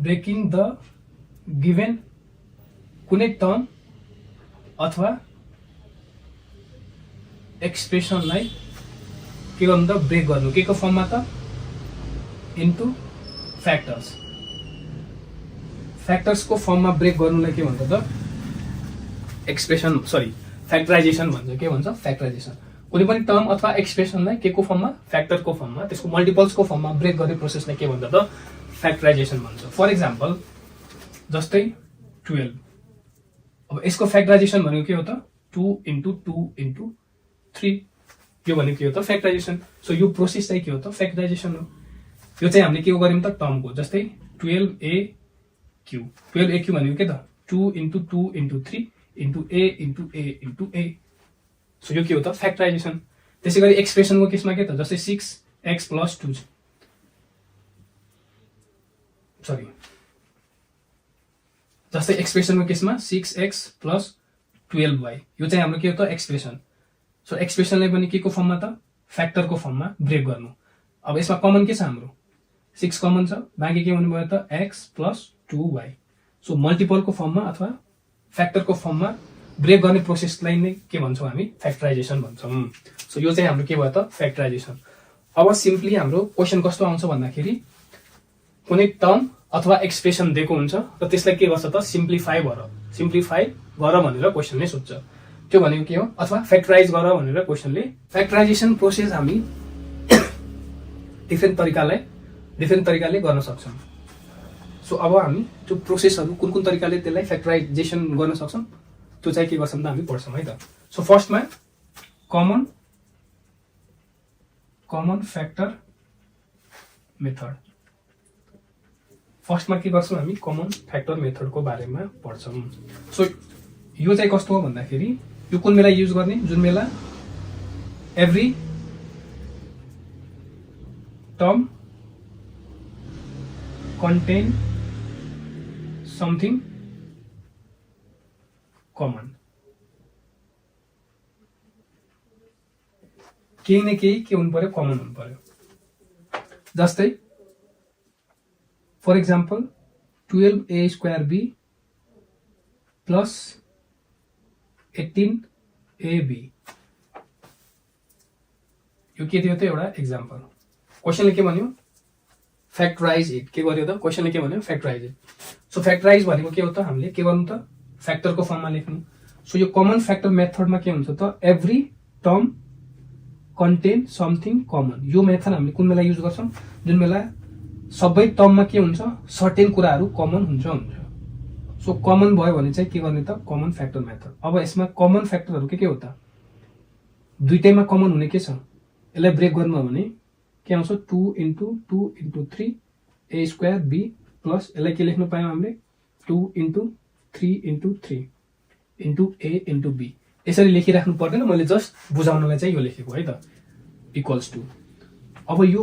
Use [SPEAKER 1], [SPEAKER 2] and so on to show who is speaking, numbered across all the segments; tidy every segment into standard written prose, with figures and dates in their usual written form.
[SPEAKER 1] Breaking the given कुनै term अथवा एक्सप्रेसनलाई के गर्नु त ब्रेक गर्नु के को फर्ममा त इन्टु फ्याक्टर्सको फर्ममा ब्रेक गर्नुलाई के भन्छ त फ्याक्टराइजेसन भन्छ के भन्छ फ्याक्टराइजेसन कुनै पनि टर्म अथवा एक्सप्रेसनलाई के को फर्ममा फ्याक्टरको फर्ममा त्यसको मल्टिपल्सको फर्ममा ब्रेक गर्ने प्रोसेसलाई के भन्छ त फ्याक्टराइजेसन भन्छ फर एक्जाम्पल जस्तै 12 अब यसको फ्याक्टराइजेसन भनेको के हो त 2 into 2 into 3 यो भनेको के हो त फ्याक्टराइजेसन सो यो प्रोसेस चाहिँ के हो त फ्याक्टराइजेसन हो यो चाहिँ हामीले के गर्यौं त टर्मको जस्तै 12AQ भनेको के त 2 into 2 into 3 into A into A into A so यो के हो त फ्याक्टराइजेसन त्यसैगरी एक्सप्रेसनको केसमा के त जस्तै 6x plus 2 जस्तै एक्सप्रेसनको केसमा 6x plus 12y यो चाहिँ हाम्रो के हो त एक्सप्रेसन सो एक्सप्रेसनलाई पनि के को फर्ममा त फ्याक्टरको फर्ममा ब्रेक गर्नु अब यसमा कमन के छ हाम्रो 6 कमन छ बाँकी के भन्नुभयो त x plus 2y सो मल्टिपलको फर्ममा अथवा फ्याक्टरको फर्ममा ब्रेक गर्ने प्रोसेसलाई नै के भन्छौँ हामी फ्याक्टराइजेसन भन्छौँ सो यो चाहिँ हाम्रो के भयो त फ्याक्टराइजेसन अब सिम्पली हाम्रो क्वेसन कस्तो आउँछ भन्दाखेरि कुनै टर्म अथवा एक्सप्रेसन दिएको हुन्छ र त्यसलाई के गर्छ त सिम्प्लिफाई गर भनेर क्वेसनले सोध्छ त्यो भनेको के हो अथवा फ्याक्टराइज गर भनेर क्वेसनले फ्याक्टराइजेसन प्रोसेस हामी डिफरेन्ट तरिकाले गर्न सक्छौँ सो अब हामी त्यो प्रोसेसहरु कुन तरिकाले त्यसलाई फ्याक्टराइजेसन गर्न सक्छौँ त्यो चाहिँ के गर्छौँ त हामी पढ्छौँ है त सो फर्स्टमा कमन फ्याक्टर मेथड फर्स्टमा के गर्छौँ हामी कमन फ्याक्टर मेथडको बारेमा पढ्छौँ सो यो चाहिँ कस्तो हो भन्दाखेरि यो कुन बेला युज गर्ने जुन बेला every term contain something common केही न केही के हुनु पर्यो कमन हुनु पर्यो जस्तै for example 12a square b plus 18ab यो के थियो त एउटा एक्जाम्पल क्वेशनले के भन्यो फ्याक्टराइज इट के गर्यो त क्वेशनले के भन्यो फ्याक्टराइज इट सो फ्याक्टराइज भनेको के हो त हामीले के गर्नु त फ्याक्टरको फर्ममा लेख्नु सो यो कमन फ्याक्टर मेथडमा के हुन्छ त every term contain something common यो मेथड हामीले कुन बेला युज गर्छौं जुन बेला सबै टर्ममा के हुन्छ सर्टेन कुराहरू कमन हुन्छ सो कमन भयो भने चाहिँ के गर्ने त कमन फ्याक्टर मेथड अब यसमा कमन फ्याक्टरहरू के हो त दुईटैमा कमन हुने के छ यसलाई ब्रेक गर्नु हो भने के आउँछ 2 into 2 into 3 a square b plus यसलाई के लेख्नु पायौं हामीले 2 into 3 into 3 into a into b यसरी लेखिराख्नु पर्दैन मैले जस्ट बुझाउनलाई चाहिँ यो लेखेको है त इक्वल्स टु अब यो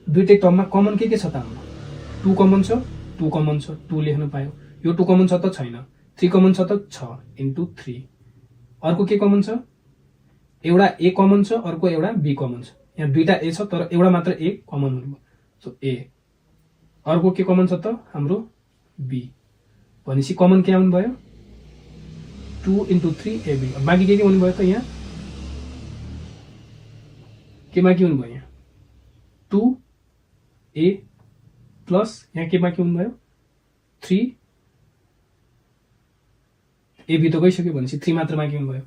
[SPEAKER 1] दुईटै टर्ममा कमन के छ त हाम्रो 2 कमन छ 2 कमन छ 2 लेख्नु पायो यो 2 कमन छ त छैन 3 कमन छ त छ into 3 अर्को के कमन छ एउटा a कमन छ अर्को एउटा b कमन छ यहाँ दुईटा a छ तर एउटा मात्र a कमन हुनु सो a अर्को के कमन छ त हाम्रो b भनेपछि कमन के आउनु भयो 2 into 3 ab बाँकी के हुनु भयो त यहाँ केमा के हुनु भयो यहाँ 2 a प्लस यहाँ केमा के हुनु भयो 3 ab त गइसक्यो भनेपछि 3 मात्र बाँकी हुनु भयो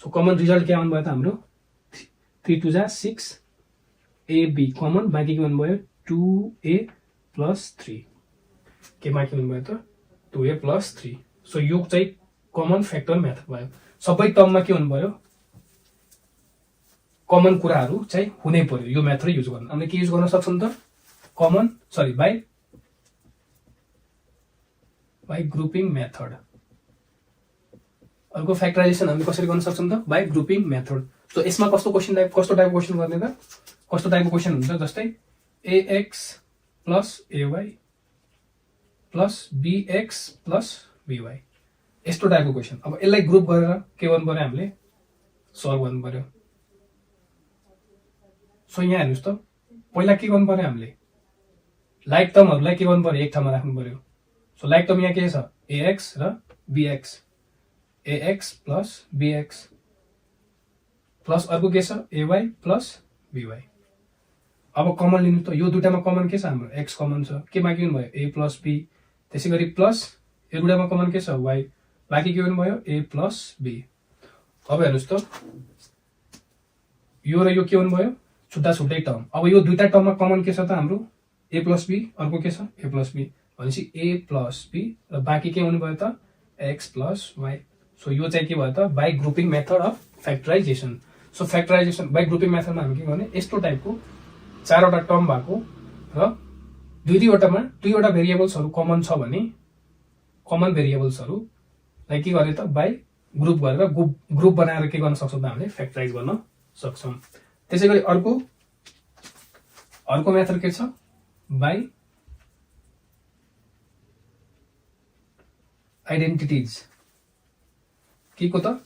[SPEAKER 1] सो कमन रिजल्ट के आउनु भयो त हाम्रो 3 2 जा 6 ab कमन बाँकी के हुनु भयो 2a plus 3 के बाँकी हुनु भयो त 2a plus 3 सो यो चाहिँ कमन फ्याक्टर मेथड भयो सबै टर्ममा के हुनु भयो कमन कुराहरू चाहिँ हुनै पर्यो यो मेथड युज गर्न हामीले के युज गर्न सक्छौं त कमन बाइ ग्रुपिङ मेथड अर्को फ्याक्टराइजेसन हामीले कसरी गर्न सक्छौं त बाइ ग्रुपिङ मेथड सो यसमा कस्तो टाइपको क्वेशन गर्ने त कस्तो टाइपको क्वेशन हुन्छ जस्तै ax plus ay plus bx plus by यस्तो टाइपको क्वेशन अब यसलाई ग्रुप गरेर के गर्नु पर्यो हामीले सल्भ गर्नु पर्यो सो यहाँ हेर्नुस् त पहिला के गर्नु पर्यो हामीले लाइक टर्महरूलाई के गर्नु पर्यो, एक ठाउँमा राख्नु पर्यो। सो लाइक टर्म यहाँ के छ, एएक्स र BX, ax plus BX plus अर्को के छ, एवाई प्लस बीवाई। अब कमन लिनु त, यो दुटामा कमन के छ हाम्रो, एक्स कमन छ, के बाँकी हुनु भयो, ए प्लस बी। त्यसै गरी प्लस यो दुटामा कमन के छ, वाई, बाँकी के हुनु भयो, ए प्लस बी। अब हेर्नुहोस् त, यो र यो के हुनु भयो, छुट्टा छुट्टै टर्म। अब यो दुईटा टर्ममा कमन के छ त हाम्रो, ए प्लस बी, अर्को के छ, ए प्लस बी, भनेपछि ए प्लस बी र बाँकी के हुनु भयो त, एक्स प्लस वाई। सो यो चाहिँ के भयो त, by grouping method of factorisation. So factorisation by grouping मेथडमा हामी के गर्ने, यस्तो टाइपको चारवटा टर्म भएको र दुईवटा भेरिएबल्सहरू कमन छ भने कमन भेरिएबल्सहरूलाई के गर्ने त, बाई ग्रुप गरेर ग्रुप बनाएर के गर्न सक्छौँ त, हामीले फ्याक्टराइज गर्न सक्छौँ। त्यसै गरी अर्को मेथड के छ, बाई आइडेन्टिटिज। के को त,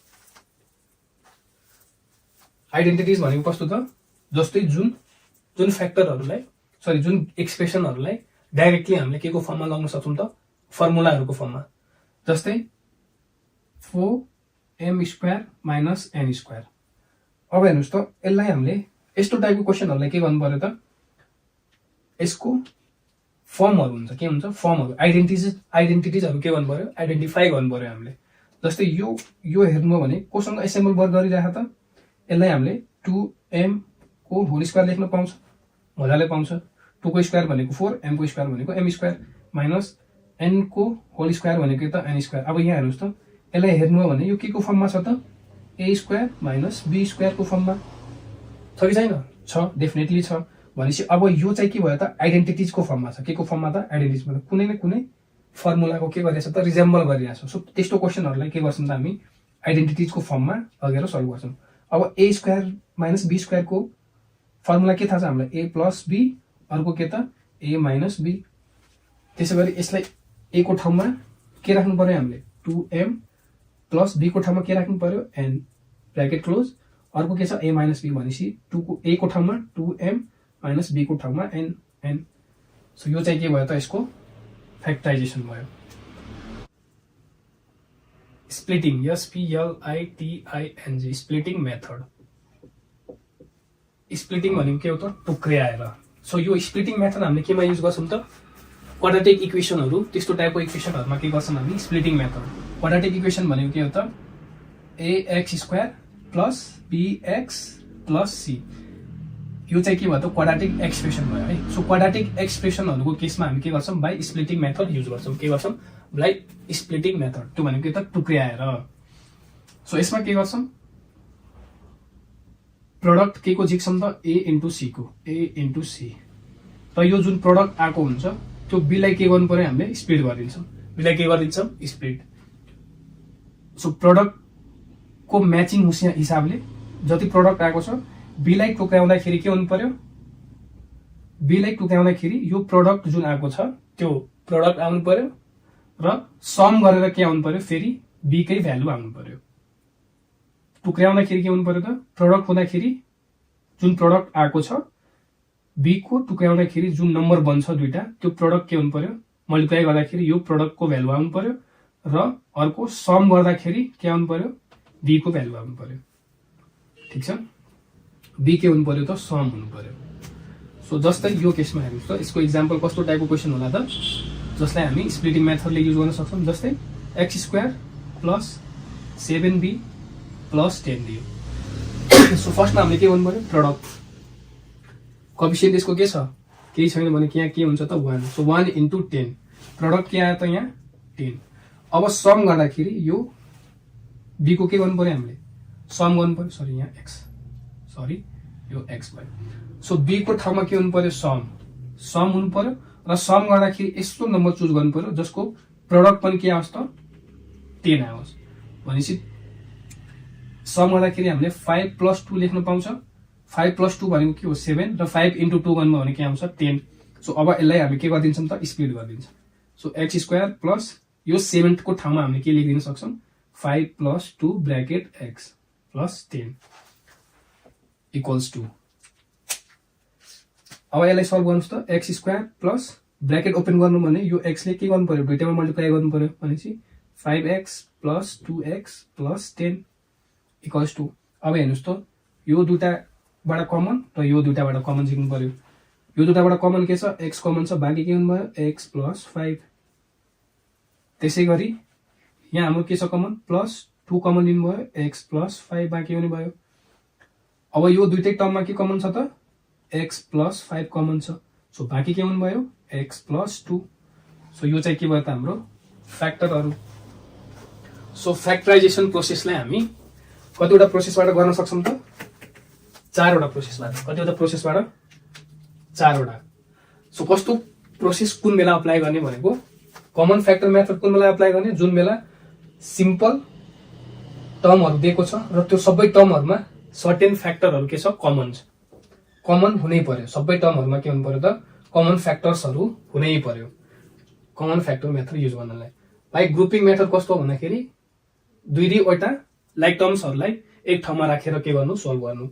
[SPEAKER 1] आइडेन्टिटिज भनेको कस्तो त, जस्तै जुन फ्याक्टरहरूलाई जुन एक्सप्रेसनहरूलाई डाइरेक्टली हामीले के को फर्ममा लगाउन सक्छौँ त, फर्मुलाहरूको फर्ममा। जस्तै 4m² माइनस n²। अब हेर्नुहोस् त, यसलाई हामीले यस्तो टाइपको क्वेसनहरूलाई के गर्नु पर्यो त, यसको फर्महरू हुन्छ, के हुन्छ, फर्महरू, आइडेन्टिटिजहरू के गर्नु पर्यो, आइडेन्टिफाई गर्नु पर्यो हामीले। जस्तै यो हेर्नु भने कोसँग एसेम्बल वर्क गरिरहेको त, यसलाई हामीले 2m को होल स्क्वायर लेख्न पाउँछ, मजाले पाउँछ। 2 को स्क्वायर भनेको 4, m को स्क्वायर भनेको m² माइनस n को होल स्क्वायर भनेको त n²। अब यहाँ हेर्नुहोस् त, यसलाई हेर्नु हो भने यो के को फर्ममा छ त, a² माइनस b² को फर्ममा छ कि छैन, छ, डेफिनेटली छ। भनेपछि अब यो चाहिँ के भयो त, आइडेन्टिटिजको फर्ममा छ। के को फर्ममा त, आइडेन्टिटिज, मतलब कुनै न कुनै फर्मुलाको के गरिरहेछ त, रिजेम्बल गरिरहेछ। सो त्यस्तो क्वेसनहरूलाई के गर्छौँ त, हामी आइडेन्टिटिजको फर्ममा लगेर सल्भ गर्छौँ। अब a² माइनस b² को फर्मुला के थाहा छ हामीलाई, a प्लस b, अर्को के त, a माइनस b। त्यसै गरी यसलाई a को ठाउँमा के राख्नु पर्यो हामीले, 2m प्लस b को ठाउँमा के राख्नु पर्यो, n, ब्र्याकेट क्लोज। अर्को के छ, a माइनस b, भनेपछि a को ठाउँमा 2m माइनस b को ठाउँमा n। सो यो चाहिँ के भयो त, यसको फ्याक्टराइजेसन भयो। Splitting, SPLITING, splitting method. Splitting भनेको के हो त, टुक्र्याएर। सो यो स्प्लिटिङ मेथड हामीले केमा युज गर्छौँ त, क्वाड्रेटिक इक्वेसनहरू, त्यस्तो टाइपको इक्वेसनहरूमा के गर्छौँ हामी, स्प्लिटिङ मेथड। क्वाड्रेटिक इक्वेसन भनेको के हो त, ax² plus bx plus c। यो चाहिँ के भयो त, क्वाड्रेटिक एक्सप्रेसन भयो है। सो क्वाड्रेटिक एक्सप्रेसनहरूको केसमा हामी के गर्छौँ, बाई स्प्लिटिङ मेथड युज गर्छौँ। के गर्छौँ, बाई स्प्लिटिङ मेथड। त्यो भनेको के त, टुक्र्याएर। सो यसमा के गर्छौँ, प्रोडक्ट के को झिक्छौँ त, a इन्टु c को, a इन्टु c। र यो जुन प्रोडक्ट आएको हुन्छ त्यो b लाई के गर्नु पर्यो, हामीले स्प्लिट गरिदिन्छौँ। b लाई के गरिदिन्छौँ, स्प्लिट। सो प्रोडक्टको म्याचिङ हिसाबले जति प्रोडक्ट आएको छ, b लाई टुक्राउँदाखेरि के हुनु पर्यो, b लाई टुक्राउँदाखेरि यो प्रोडक्ट जुन आएको छ त्यो प्रोडक्ट आउनु पर्यो र सम गरेर के आउनु पर्यो, फेरि b कै भ्यालु आउनु पर्यो। टुक्राउँदाखेरि के हुनु पर्यो त, प्रोडक्ट हुँदाखेरि जुन प्रोडक्ट आएको छ, b को टुक्राउँदाखेरि जुन नम्बर बन्छ दुईटा, त्यो प्रोडक्ट के हुनु पर्यो, मल्टिप्लाई गर्दाखेरि यो प्रोडक्टको भ्यालु आउनु पर्यो र अर्को सम गर्दाखेरि के आउनु पर्यो, b को भ्यालु आउनु पर्यो। ठिक छ, b के हुनु पर्यो त, सम हुनु पर्यो। सो जस्तै यो केसमा हेर्नुहोस् त, यसको इक्जाम्पल कस्तो टाइपको क्वेसन होला त, जसलाई हामी स्प्लिटिङ मेथडले युज गर्न सक्छौँ। जस्तै x² प्लस 7b प्लस 10 दियो। सो फर्स्टमा हामीले के गर्नु पर्यो, प्रोडक्ट कोएफिसिएन्ट यसको के छ, केही छैन भने यहाँ के हुन्छ त, 1। सो 1 इन्टु 10, प्रोडक्ट के आयो त, यहाँ 10। अब सम गर्दाखेरि यो b को के गर्नु पर्यो, हामीले सम गर्नु पर्यो, सरी यहाँ यो x भयो। सो b को ठाउँमा के हुनु पर्यो, सम हुनु पर्यो र सम गर्दाखेरि यस्तो नम्बर चुज गर्नु पर्यो जसको प्रोडक्ट पनि के आओस् त, 10 आओस्। भनेपछि सम गर्दाखेरि हामीले 5 प्लस 2 लेख्न पाउँछ। 5 प्लस 2 भनेको के हो, 7 र 5 इन्टु 2 गर्नु भने के आउँछ, 10। सो अब यसलाई हामी के गरिदिन्छौँ त, स्प्लिट गरिदिन्छौँ। सो x² प्लस यो 7 को ठाउँमा हामीले के लेखिदिन सक्छौँ, 5 plus 2 bracket x plus 10 equals to. अब यसलाई सल्भ गर्नुहोस् त, x² प्लस ब्रैकेट ओपन गर्नु भने यो x ले के गर्नु पर्यो दुईटैमा मल्टिप्लाई गर्नु पर्यो भनेपछि 5x + 2x + 10 इक्वल्स टु अब हेर्नुस् त यो दुईटाबाट कमन र यो दुईटाबाट कमन सिक्नु पर्यो यो दुईटाबाट कमन के छ x कमन छ बाँकी के हुनु भयो x + 5 त्यसैगरी यहाँ हाम्रो के छ कमन +2 कमन लिनु भयो x + 5 बाँकी हुने भयो अब यो दुईटै टर्ममा के कमन छ त x + 5 कमन छ सो बाँकी के हुनु भयो x + 2 सो यो चाहिँ के भयो त हाम्रो फ्याक्टरहरु सो फ्याक्टराइजेसन प्रोसेसलाई हामी कतिवटा प्रोसेसबाट गर्न सक्छौं त चारवटा प्रोसेसबाट कतिवटा प्रोसेसबाट चारवटा सो कस्तो प्रोसेस कुन बेला अप्लाई गर्ने भनेको कमन फ्याक्टर मेथड कुन बेला अप्लाई गर्ने जुन बेला सिम्पल टर्महरु दिएको छ र त्यो सबै टर्महरुमा सर्टेन फ्याक्टरहरु के छ कमन हुनै पर्यो सबै टर्महरुमा के हुनु पर्यो त कमन फ्याक्टर्सहरु हुनै पर्यो कमन फ्याक्टर मेथड युज गर्नलाई बाइ ग्रुपिङ मेथड कस्तो हो भन्दाखेरि दुईवटा लाइक टर्म्सहरुलाई एक ठाउँमा राखेर के गर्नु सोल्भ गर्नु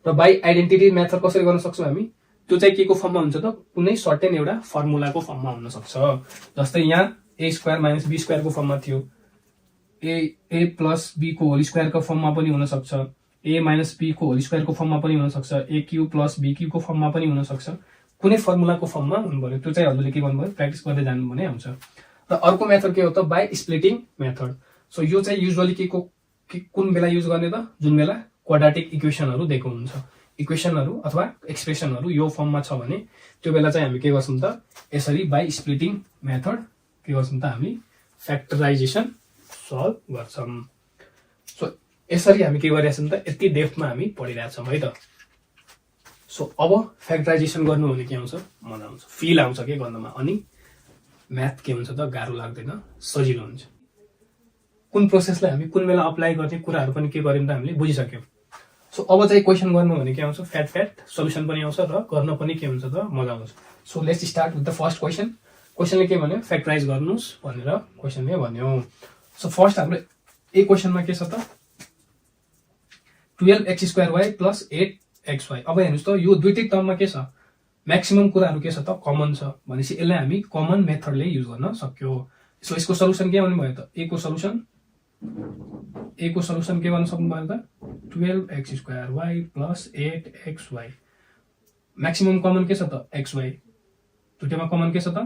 [SPEAKER 1] र बाइ आइडेन्टिटी मेथड कसरी गर्न सक्छौं हामी त्यो चाहिँ के को फर्ममा हुन्छ त कुनै सर्टेन एउटा फर्मुलाको फर्ममा हुन सक्छ जस्तै यहाँ a² - b² को फर्ममा थियो a + b को होल स्क्वायर को फर्ममा पनि हुन सक्छ a - b को होल स्क्वायर को फर्ममा पनि हुन सक्छ a³ + b³ को फर्ममा पनि हुन सक्छ कुनै फर्मुलाको फर्ममा हुनु पर्यो त्यो चाहिँ हजुरले के गर्नुभयो प्र्याक्टिस गर्दै जानु भने हुन्छ र अर्को मेथड के हो त बाइ स्प्लिटिङ मेथड सो यो चाहिँ युजुअली कुन बेला युज गर्ने त जुन बेला क्वाड्रेटिक इक्वेसनहरु दिएको हुन्छ इक्वेसनहरु अथवा एक्सप्रेसनहरु यो फर्ममा छ भने त्यो बेला चाहिँ हामी के गर्छौं त यसरी बाइ स्प्लिटिङ मेथड के गर्छौं त हामी फ्याक्टराइजेसन सल्भ गर्छौं सो यसरी हामी के गरिरहेछौं त यति डेप्थमा हामी पढिरहेछौं है त सो अब फ्याक्टराइजेसन गर्नु भने के आउँछ मजा आउँछ फिल आउँछ के गर्नमा अनि म्याथ के हुन्छ त गाह्रो लाग्दैन सजिलो हुन्छ कुन प्रोसेसलाई हामी कुन बेला अप्लाई गर्ने कुराहरु पनि के गर्यौं त हामीले बुझिसक्यौं सो अब चाहिँ क्वेशन गर्नु भने के आउँछ फ्याट सल्युसन पनि आउँछ र गर्न पनि के हुन्छ त मजा आउँछ so let's start with the first क्वेशनले के भन्यो फ्याक्टराइज गर्नुस् भनेर क्वेशनले भन्यो सो फर्स्ट हाम्रो ए क्वेशनमा के छ त 12x² + 8xy अब हेर्नुस् त यो दुईटै टर्ममा के छ म्याक्सिमम कुराहरु के छ त कमन छ भनेपछि यसलाई हामी कमन मेथडले युज गर्न सक्यो सो यसको सल्युसन के आउने भयो त ए को सल्युसन के गर्न सक्नु भयो त 12x² + 8xy म्याक्सिमम कमन के छ त xy दुईटैमा कमन के छ त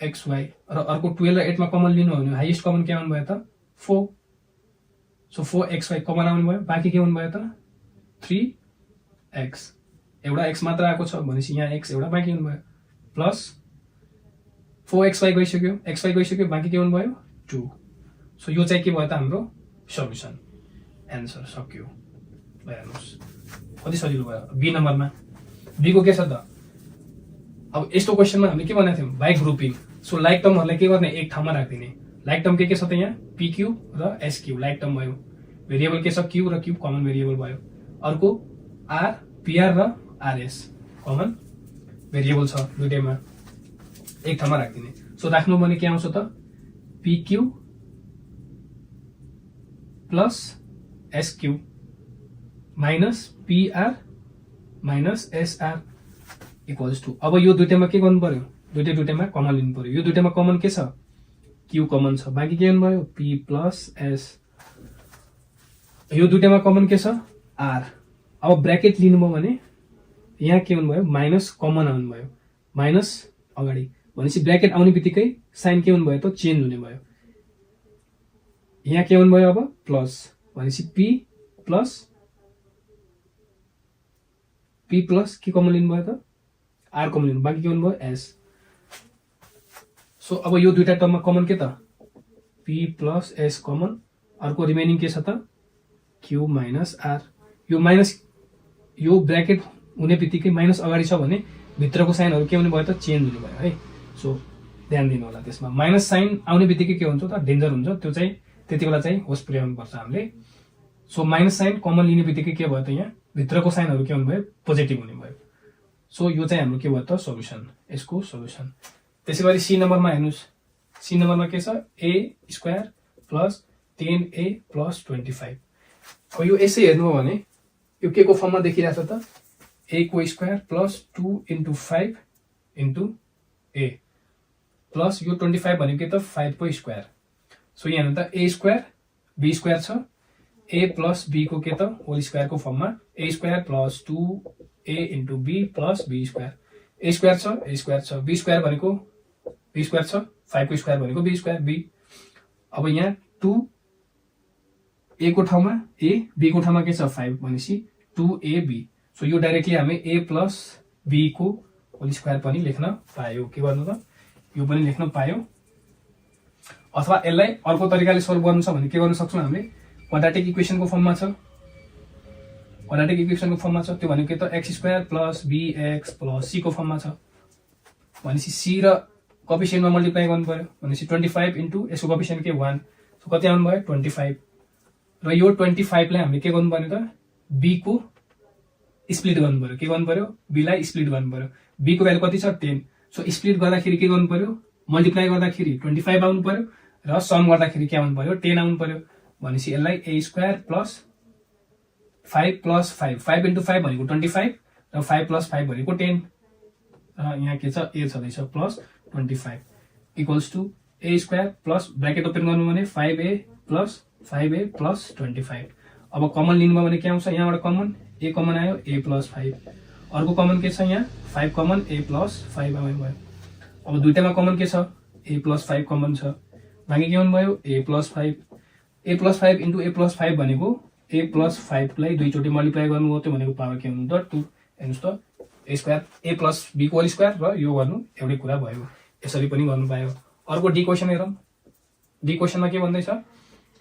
[SPEAKER 1] xy र अर्को 12 र 8 मा कमन लिनु हो भने हाईएस्ट कमन के आउनु भयो त 4 सो 4xy कमन आउनु भयो बाँकी के हुनु भयो त 3x एउटा x मात्र आएको छ भनेपछि यहाँ x एउटा बाँकी हुनु भयो प्लस 4xy गइसक्यो बाँकी के हुनु भयो 2 सो यो चाहिँ के भयो त हाम्रो सल्युसन एन्सर सक्यो ल हेर्नुस् कति सजिलो भयो बी नम्बरमा बी को के छ त अब यस्तो क्वेशनमा हामीले के भनेको थियौं बाइ ग्रुपिङ सो लाइक टर्महरुलाई के गर्ने एक ठाउँमा राख्दिने लाइक टर्म के छ त यहाँ pq र sq लाइक टर्म भयो भेरिएबल के छ q र q कमन भेरिएबल भयो अर्को r pr र rs कमन भेरिएबल छ दुईटैमा एक ठाउँमा राख्दिने सो राख्नु भने के आउँछ त pq + sq - pr - sr equals to अब यो दुईटैमा के गर्नु पर्यो दुईटैमा कमन लिनु पर्यो यो दुईटैमा कमन के छ q कमन छ बाँकी के हुनु भयो p + s यो दुईटैमा कमन के छ r अब ब्र्याकेट लिनुभयो भने यहाँ के हुनु भयो माइनस कमन आउनु भयो माइनस अगाडि भनेपछि ब्र्याकेट आउने बित्तिकै साइन के हुनु भयो त चेन्ज हुने भयो यहाँ के हुनु भयो अब प्लस भनेपछि p प्लस के कमन लिनु भयो त r कमन लिनु बाँकी के हुनु भयो s सो अब यो दुईटा टर्ममा कमन के त p + s कमन अर्को रिमेनिङ के छ त q - r यो माइनस यो ब्र्याकेट हुने बित्तिकै माइनस अगाडि छ भने भित्रको साइनहरु के हुने भयो त चेन्ज हुने भयो है सो ध्यान दिनु होला त्यसमा माइनस साइन आउने बित्तिकै के हुन्छ त डेन्जर हुन्छ त्यो चाहिँ त्यतिबेला चाहिँ होस पुर्याउनु पर्छ हामीले सो माइनस साइन कमन लिने बित्तिकै के भयो त यहाँ भित्रको साइनहरु के हुने भयो पोजिटिभ हुने भयो सो यो चाहिँ हाम्रो के भयो त सल्युसन यसको सल्युसन त्यसैगरी सी नम्बरमा हेर्नुस् सी नम्बरमा के छ a² + 10a + 25 अब यो यसै हेर्नु हो भने यो के को फर्ममा देखिरहेछ त a² + 2 × 5 × ए प्लस यो 25 भनेको के त 5 को स्क्वायर। सो यहाँ हेर्नु त ए स्क्वायर बी स्क्वायर छ, ए प्लस बी को के त होल स्क्वायर को फर्ममा a square plus 2a into b plus b square. A square छ बी स्क्वायर भनेको बी स्क्वायर छ, 5 को स्क्वायर भनेको बी स्क्वायर बी। अब यहाँ 2 ए को ठाउँमा ए बी को ठाउँमा के छ 5 भनेपछि 2ab। सो यो डाइरेक्टली हामी ए प्लस बी को होल स्क्वायर पनि लेख्न पायो। के गर्नु त यो पनि लेख्न पायो। अथवा यसलाई अर्को तरिकाले सोल्भ गर्नु छ भने के गर्न सक्छौँ हामीले क्वाड्रेटिक इक्वेसनको फर्ममा छ, क्वाड्रेटिक इक्वेसनको फर्ममा छ। त्यो भनेको के त x square plus bx plus c को फर्ममा छ भनेपछि c र कोएफिसिएन्टमा मल्टिप्लाई गर्नु पर्यो भनेपछि 25 इन्टु यसको कोएफिसिएन्ट के 1। सो कति आउनु भयो 25 र यो 25 लाई हामीले के गर्नु पर्यो त b को स्प्लिट गर्नु पर्यो। के गर्नु पर्यो b लाई स्प्लिट गर्नु पर्यो। b को भ्यालु कति छ 10। सो स्प्लिट गर्दाखेरि के गर्नु पर्यो मल्टिप्लाई गर्दाखेरि 25 आउनु पर्यो र सम गर्दाखेरि के आउनु पर्यो 10 आउनु पर्यो भनेपछि यसलाई a square plus 5 plus 5 5 into 5 भनेको 25 र 5 प्लस 5 भनेको 10 र यहाँ के छ a छँदैछ plus 25 equals to a square plus bracket open गर्नु भने 5a प्लस 25। अब कमन लिनुभयो भने के आउँछ यहाँबाट कमन a कमन आयो a प्लस 5, अर्को कमन के छ यहाँ 5 कमन a प्लस 5 आयो भयो। अब दुईटामा कमन के छ a प्लस 5 कमन छ, बाँकी के हुनु भयो a plus 5 into a plus 5 भनेको a प्लस 5 लाई दुईचोटि मल्टिप्लाई गर्नु हो त्यो भनेको पावर के हुनु त 2। हेर्नुहोस् त a square a plus b को होल स्क्वायर र यो गर्नु एउटै कुरा भयो। यसरी पनि गर्नु पायो। अर्को डी क्वेसन हेरौँ। डी क्वेसनमा के भन्दैछ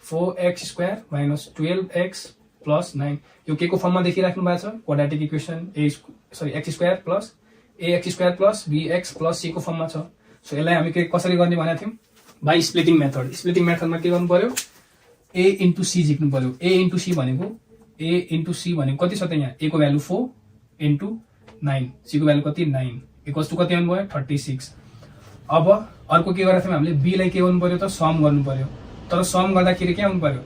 [SPEAKER 1] 4x square minus 12x plus 9। यो के को फर्ममा देखिराख्नु भएको छ quadratic equation x square plus ax square plus bx plus c को फर्ममा छ। सो यसलाई हामी कसरी गर्ने भनेको थियौँ बाइ स्प्लिटिङ मेथड। स्प्लिटिङ मेथडमा के गर्नु पर्यो a इन्टु c झिक्नु पर्यो। a इन्टु c भनेको कति छ त यहाँ a को भ्यालु 4 इन्टु 9 c को भ्यालु कति 9 इक्वल्स टु कति आउनु भयो 36। अब अर्को के गरेको थियौँ हामीले b लाई के गर्नु पर्यो त सम गर्नु पर्यो। तर सम गर्दाखेरि के आउनु पर्यो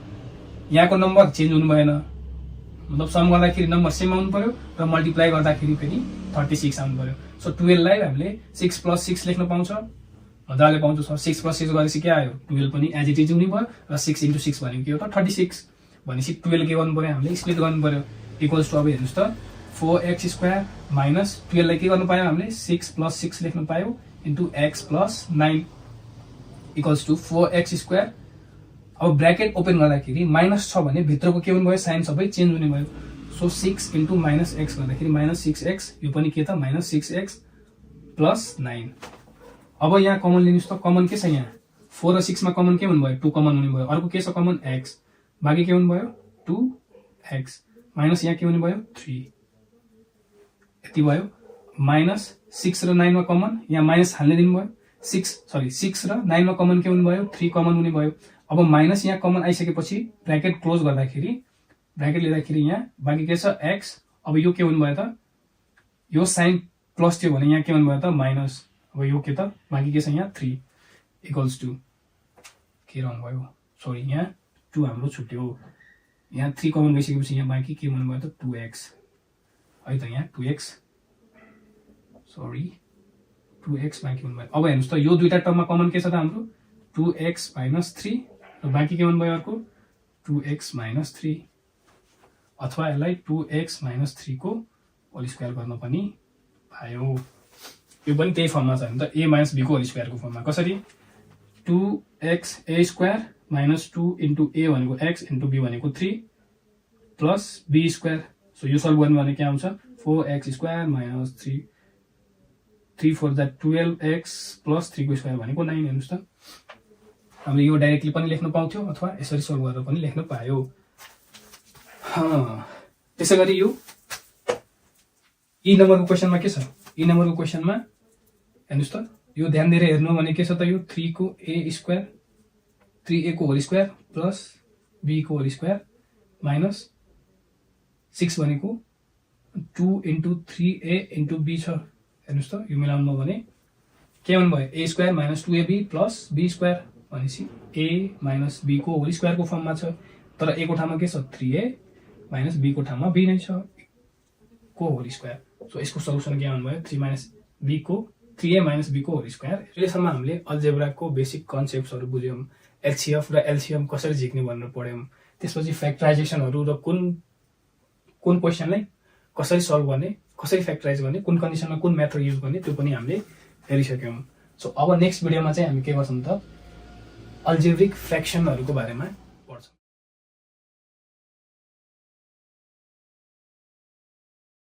[SPEAKER 1] यहाँको नम्बर चेन्ज हुनु भएन, मतलब सम गर्दाखेरि नम्बर सेम आउनु पर्यो र मल्टिप्लाई गर्दाखेरि फेरि 36 आउनु पर्यो। सो 12 लाई हामीले 6 प्लस 6 लेख्न पाउँछ, मजाले पाउँछ। 6 प्लस 6 गरेपछि के आयो 12 पनि एज इट इज हुने भयो र 6 इन्टु 6 भनेको के हो त 36 भनेपछि 12 के गर्नु पर्यो हामीले स्प्लिट गर्नु पर्यो इक्वल्स टु अब हेर्नुहोस् त 4x स्क्वायर माइनस 12 लाई के गर्नु पायो हामीले 6 प्लस 6 लेख्न पायो into x plus 9 equals to 4x square. अब ब्र्याकेट ओपन गर्दाखेरि माइनस छ भने भित्रको के हुनु भयो साइन सबै चेन्ज हुने भयो। सो 6 इन्टु माइनस एक्स गर्दाखेरि माइनस 6x यो पनि के त माइनस 6x प्लस 9। अब यहाँ कमन लिनुहोस् त कमन के छ यहाँ 4 र 6 मा कमन के हुनु भयो 2 कमन हुने भयो। अर्को के छ कमन x बाँकी के हुनु भयो 2x माइनस यहाँ के हुने भयो 3 यति भयो। माइनस 6 र 9 मा कमन यहाँ माइनस हाल्ने दिनु भयो 6 र 9 मा कमन के हुने भयो 3 कमन हुने भयो। अब माइनस यहाँ कमन आइसकेपछि ब्र्याकेट क्लोज गर्दाखेरि ब्र्याकेट लिँदाखेरि यहाँ बाँकी के छ x। अब यो के हुनु भयो त यो साइन प्लस थियो भने यहाँ के हुनु भयो त माइनस। अब यो के त बाँकी के छ यहाँ 3 इक्वल्स टु के रहनु भयो सरी यहाँ 2 हाम्रो छुट्यो। यहाँ 3 कमन गइसकेपछि यहाँ बाँकी के हुनु भयो त 2x है त यहाँ 2x सरी 2x बाँकी हुनु भयो। अब हेर्नुहोस् त यो दुईटा टर्ममा कमन के छ त हाम्रो 2x माइनस 3 र बाँकी के हुनु भयो अर्को 2x माइनस 3 अथवा यसलाई 2x माइनस 3 को होल स्क्वायर गर्न पनि पायो। यो पनि त्यही फर्ममा छ नि त a माइनस b को होल स्क्वायर को फर्ममा। कसरी 2x a square minus 2 into a भनेको x इन्टु b भनेको 3 प्लस b स्क्वायर। सो यो सल्भ गर्नु भने के आउँछ 4x स्क्वायर माइनस 3 4 जा 12x प्लस 3 को स्क्वायर भनेको 9। हेर्नुहोस् त हामीले यो डाइरेक्टली पनि लेख्न पाउँथ्यो अथवा यसरी सल्भ गरेर पनि लेख्न पायो। त्यसै गरी यो ई नम्बरको क्वेसनमा के छ ई नम्बरको क्वेसनमा हेर्नुहोस् त यो ध्यान दिएर हेर्नु भने के छ त यो 3 को a स्क्वायर 3a को होल स्क्वायर प्लस b को होल स्क्वायर माइनस 6 भनेको 2 इन्टु 3a इन्टु b छ। हेर्नुहोस् त यो मिलाउनु भने के हुनु भयो a square minus 2ab plus b square भनेपछि a माइनस b को होल स्क्वायर को फर्ममा छ। तर a को ठाउँमा के छ 3a माइनस b को ठाउँमा b नै छ को होल स्क्वायर। सो यसको सल्युसन के आउनु भयो 3 माइनस b को 3a माइनस b को होल स्क्वायर। अहिलेसम्म हामीले अल्जेब्राको बेसिक कन्सेप्ट्सहरू बुझ्यौँ, एचसिएफ र एलसिएम कसरी झिक्ने भनेर पढ्यौँ, त्यसपछि फ्याक्टराइजेसनहरू र कुन कुन क्वेसनलाई कसरी सल्भ गर्ने, कसरी फ्याक्टराइज गर्ने, कुन कन्डिसनमा कुन मेथड युज गर्ने त्यो पनि हामीले हेरिसक्यौँ। सो अब नेक्स्ट भिडियोमा चाहिँ हामी के गर्छौँ त अल्जेब्रिक फ्र्याक्सनहरूको बारेमा